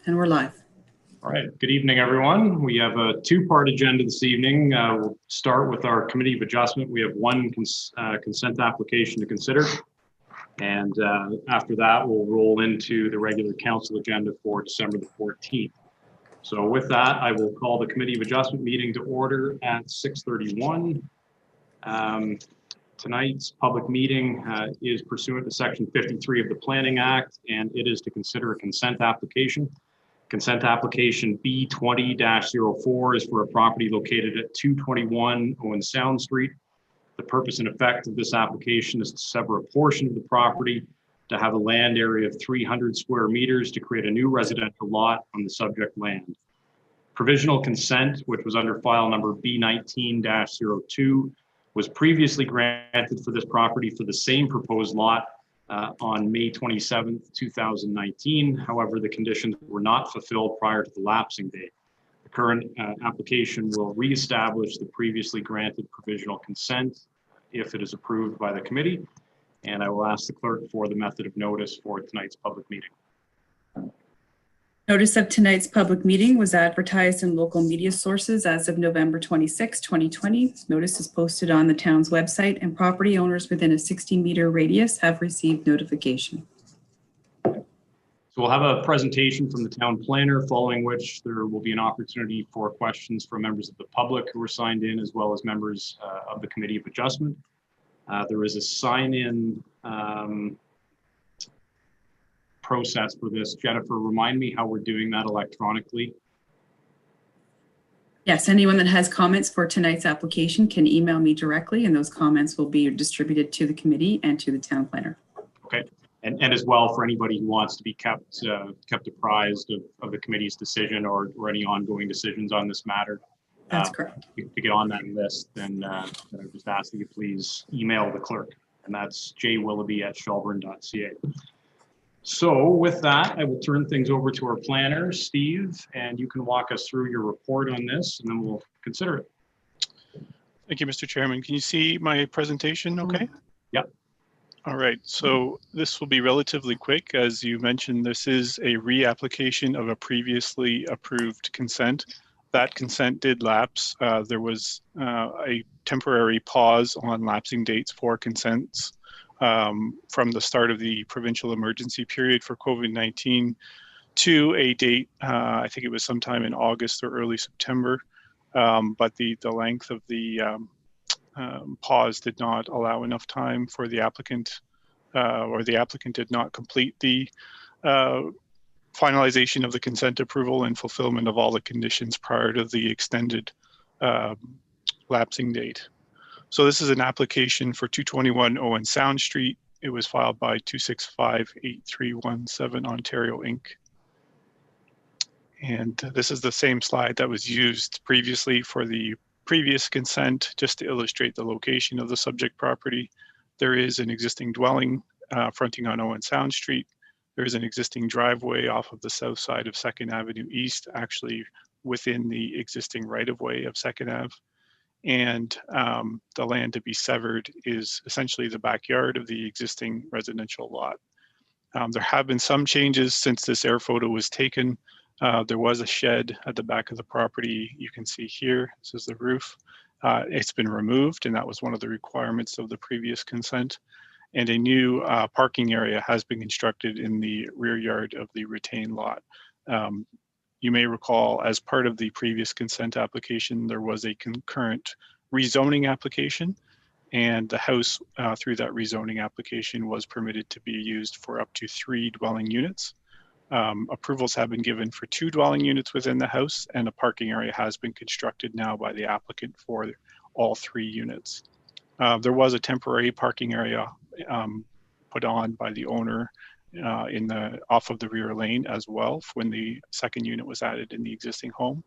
And we're live. All right, good evening, everyone. We have a two-part agenda this evening. We'll start with our Committee of Adjustment. We have one consent application to consider. And after that, we'll roll into the regular council agenda for December the 14th. So with that, I will call the Committee of Adjustment meeting to order at 6:31. Tonight's public meeting is pursuant to Section 53 of the Planning Act, and it is to consider a consent application. Consent application B20-04 is for a property located at 221 Owen Sound Street. The purpose and effect of this application is to sever a portion of the property to have a land area of 300 square meters to create a new residential lot on the subject land. Provisional consent, which was under file number B19-02, was previously granted for this property for the same proposed lot on May 27th, 2019. However, the conditions were not fulfilled prior to the lapsing date. The current application will reestablish the previously granted provisional consent if it is approved by the committee. And I will ask the clerk for the method of notice for tonight's public meeting. Notice of tonight's public meeting was advertised in local media sources as of November 26, 2020. Notice is posted on the town's website, and property owners within a 60-meter radius have received notification. So we'll have a presentation from the town planner, following which there will be an opportunity for questions from members of the public who are signed in, as well as members of the Committee of Adjustment. There is a sign-in process for this. Jennifer, remind me how we're doing that electronically. Yes, anyone that has comments for tonight's application can email me directly, and those comments will be distributed to the committee and to the town planner. Okay, and as well for anybody who wants to be kept apprised of the committee's decision or any ongoing decisions on this matter. That's correct. To get on that list, then I just ask that you please email the clerk, and that's jwilloughby@shelburne.ca. So with that, I will turn things over to our planner, Steve, and you can walk us through your report on this, and then we'll consider it. Thank you, Mr. Chairman. Can you see my presentation okay? Yep. All right, so this will be relatively quick. As you mentioned, this is a reapplication of a previously approved consent. That consent did lapse. There was a temporary pause on lapsing dates for consents from the start of the provincial emergency period for COVID-19 to a date, I think it was sometime in August or early September, but the length of the pause did not allow enough time for the applicant, or the applicant did not complete the finalization of the consent approval and fulfillment of all the conditions prior to the extended lapsing date. So this is an application for 221 Owen Sound Street. It was filed by 265-8317 Ontario Inc. And this is the same slide that was used previously for the previous consent, just to illustrate the location of the subject property. There is an existing dwelling fronting on Owen Sound Street. There is an existing driveway off of the south side of 2nd Avenue East, actually within the existing right-of-way of 2nd Ave. And the land to be severed is essentially the backyard of the existing residential lot. There have been some changes since this air photo was taken. There was a shed at the back of the property. You can see here, this is the roof. It's been removed, and that was one of the requirements of the previous consent. And a new parking area has been constructed in the rear yard of the retained lot. You may recall, as part of the previous consent application, there was a concurrent rezoning application, and the house through that rezoning application was permitted to be used for up to 3 dwelling units. Approvals have been given for 2 dwelling units within the house, and a parking area has been constructed now by the applicant for all 3 units. There was a temporary parking area put on by the owner off of the rear lane as well when the 2nd unit was added in the existing home,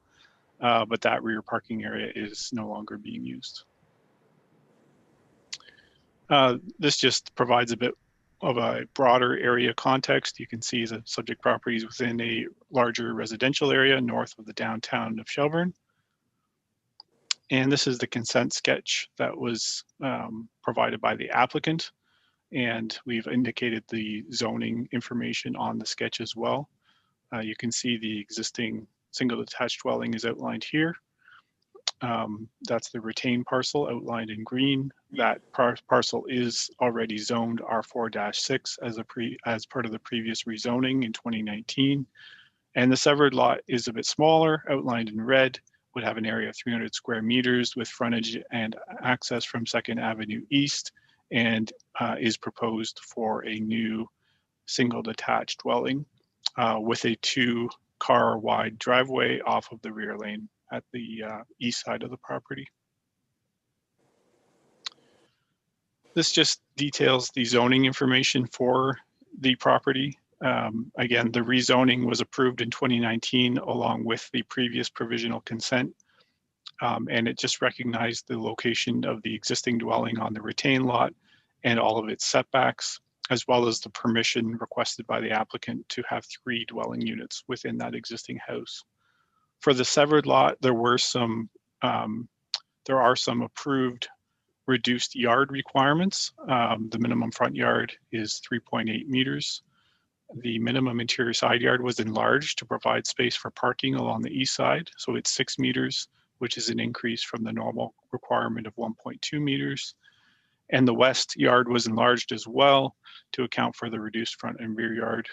but that rear parking area is no longer being used. This just provides a bit of a broader area context. You can see the subject properties within a larger residential area north of the downtown of Shelburne. And this is the consent sketch that was provided by the applicant. And we've indicated the zoning information on the sketch as well. You can see the existing single detached dwelling is outlined here. That's the retained parcel outlined in green. That parcel is already zoned R4-6 as part of the previous rezoning in 2019. And the severed lot is a bit smaller, outlined in red, would have an area of 300 square meters with frontage and access from 2nd Avenue East, and is proposed for a new single detached dwelling with a 2-car wide driveway off of the rear lane at the east side of the property. This just details the zoning information for the property. Again, the rezoning was approved in 2019 along with the previous provisional consent. And it just recognized the location of the existing dwelling on the retained lot and all of its setbacks, as well as the permission requested by the applicant to have 3 dwelling units within that existing house. For the severed lot, there are some approved reduced yard requirements. The minimum front yard is 3.8 meters. The minimum interior side yard was enlarged to provide space for parking along the east side. So it's 6 meters, which is an increase from the normal requirement of 1.2 meters. And the west yard was enlarged as well to account for the reduced front and rear yard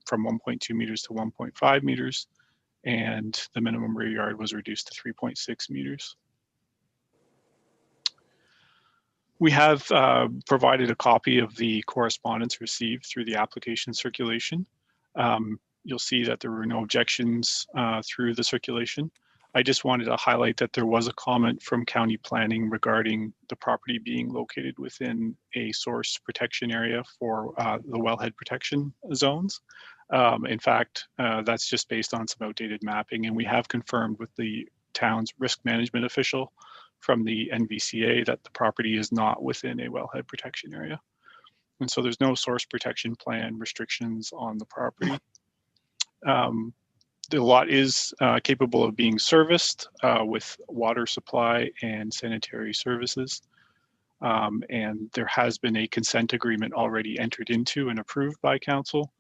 from 1.2 meters to 1.5 meters. And the minimum rear yard was reduced to 3.6 meters. We have provided a copy of the correspondence received through the application circulation. You'll see that there were no objections through the circulation. I just wanted to highlight that there was a comment from county planning regarding the property being located within a source protection area for the wellhead protection zones. In fact, that's just based on some outdated mapping, and we have confirmed with the town's risk management official from the NVCA that the property is not within a wellhead protection area. And so there's no source protection plan restrictions on the property. The lot is capable of being serviced with water supply and sanitary services. And there has been a consent agreement already entered into and approved by council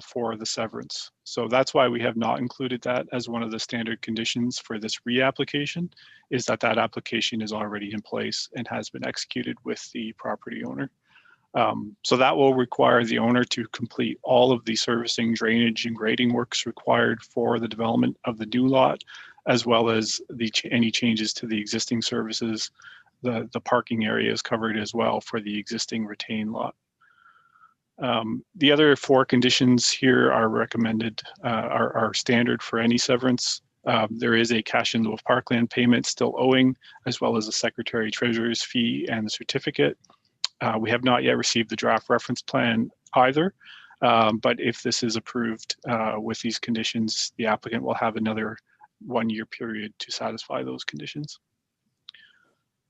for the severance. So that's why we have not included that as one of the standard conditions for this reapplication, is that that application is already in place and has been executed with the property owner. So that will require the owner to complete all of the servicing, drainage, and grading works required for the development of the new lot, as well as any changes to the existing services. The parking area is covered as well for the existing retained lot. The other 4 conditions here are recommended, are standard for any severance. There is a cash in lieu of parkland payment still owing, as well as a secretary treasurer's fee and the certificate. We have not yet received the draft reference plan either, but if this is approved with these conditions, the applicant will have another 1-year period to satisfy those conditions.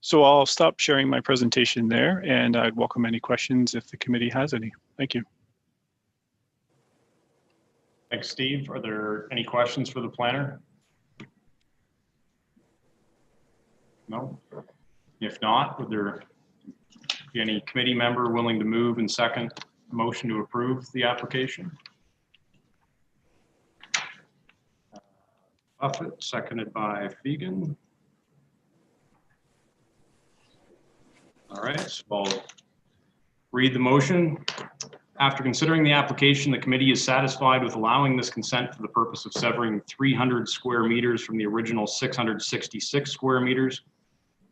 So I'll stop sharing my presentation there, and I'd welcome any questions if the committee has any. Thank you. Thanks, Steve. Are there any questions for the planner? No? If not, would there be any committee member willing to move and second a motion to approve the application? Buffett, seconded by Fegan. All right, so I'll read the motion. After considering the application, the committee is satisfied with allowing this consent for the purpose of severing 300 square meters from the original 666 square meters.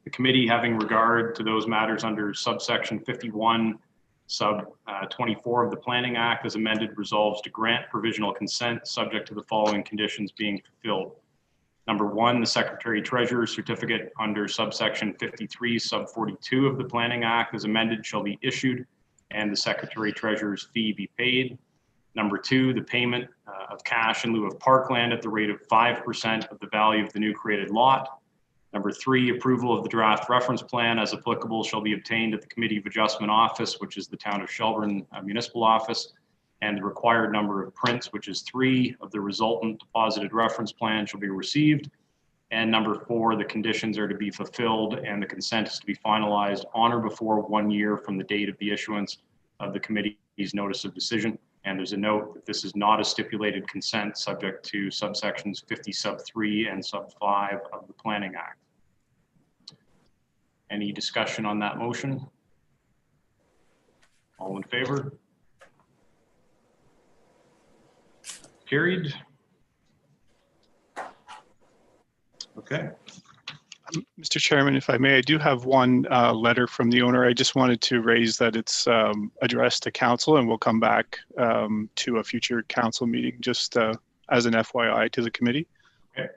The committee, having regard to those matters under subsection 51, sub 24 of the Planning Act as amended, resolves to grant provisional consent subject to the following conditions being fulfilled. Number 1, the Secretary Treasurer's certificate under subsection 53, sub 42 of the Planning Act as amended shall be issued and the Secretary Treasurer's fee be paid. Number 2, the payment of cash in lieu of parkland at the rate of 5% of the value of the new created lot. Number 3, approval of the draft reference plan as applicable shall be obtained at the Committee of Adjustment Office, which is the Town of Shelburne Municipal Office, and the required number of prints, which is 3 of the resultant deposited reference plan, shall be received. And number 4, the conditions are to be fulfilled and the consent is to be finalized on or before 1 year from the date of the issuance of the committee's notice of decision. And there's a note that this is not a stipulated consent subject to subsections 50 sub 3 and sub 5 of the Planning Act. Any discussion on that motion? All in favor? Carried. Okay. Mr. Chairman, if I may, I do have one letter from the owner. I just wanted to raise that it's addressed to council and will come back to a future council meeting, just as an FYI to the committee. Okay.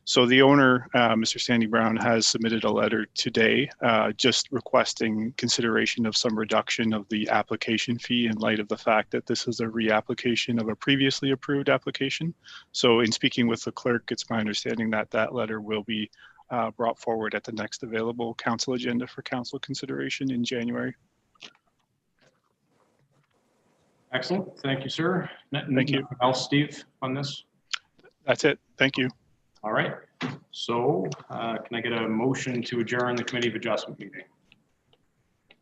So the owner, Mr. Sandy Brown, has submitted a letter today just requesting consideration of some reduction of the application fee in light of the fact that this is a reapplication of a previously approved application. So in speaking with the clerk, it's my understanding that that letter will be brought forward at the next available council agenda for council consideration in January. Excellent. Thank you, sir. Thank you. Anything else, Steve, on this? That's it. Thank you. All right. So can I get a motion to adjourn the Committee of Adjustment meeting?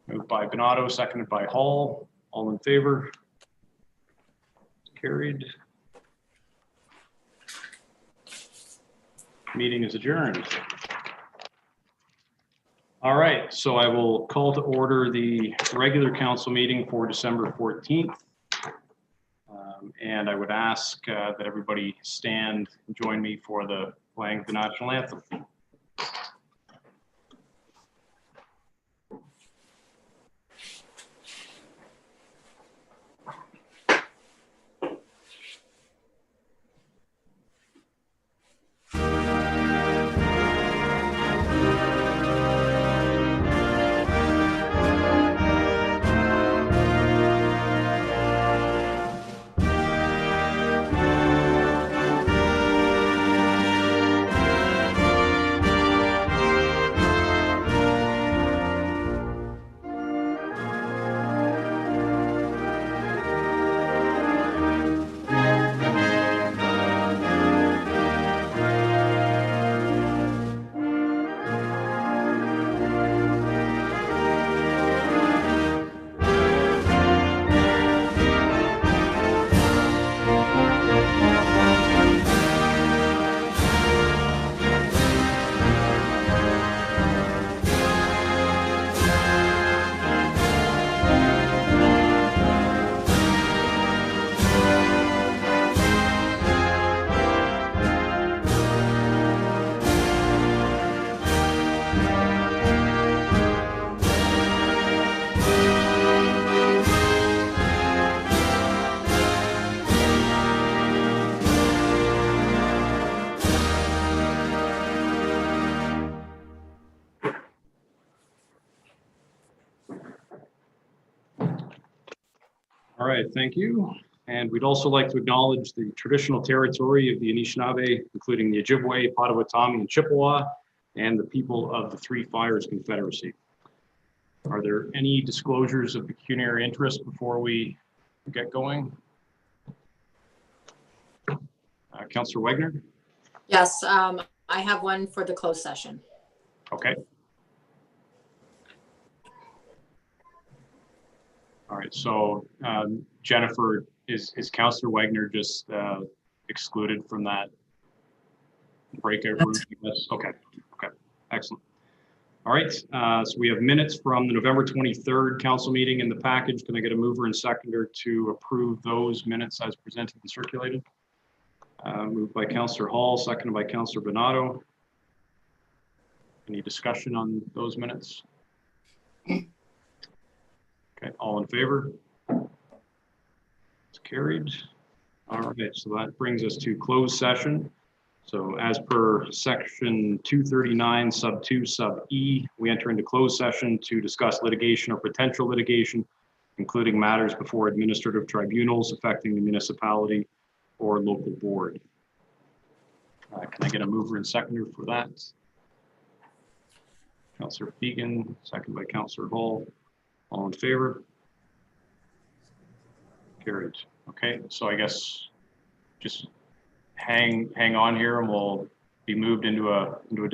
Moved by Donato, seconded by Hall. All in favor? Carried. Meeting is adjourned. All right, so I will call to order the regular council meeting for December 14th. And I would ask that everybody stand and join me for the playing of the national anthem. All right, thank you. And we'd also like to acknowledge the traditional territory of the Anishinaabe, including the Ojibwe, Potawatomi, and Chippewa, and the people of the Three Fires Confederacy. Are there any disclosures of pecuniary interest before we get going? Councillor Wagner? Yes, I have one for the closed session. Okay. All right, so Jennifer, is Councillor Wagner just excluded from that breakout room? Yes. Okay, excellent. All right, so we have minutes from the November 23rd council meeting in the package. Can I get a mover and seconder to approve those minutes as presented and circulated? Moved by Councillor Hall, seconded by Councillor Donato. Any discussion on those minutes? Okay, all in favor? It's carried. All right, so that brings us to closed session. So as per section 239 sub 2 sub E, we enter into closed session to discuss litigation or potential litigation, including matters before administrative tribunals affecting the municipality or local board. Can I get a mover and seconder for that? Councillor Fegan, second by Councillor Hall. All in favor? Carried. Okay, so I guess just hang on here and we'll be moved into a different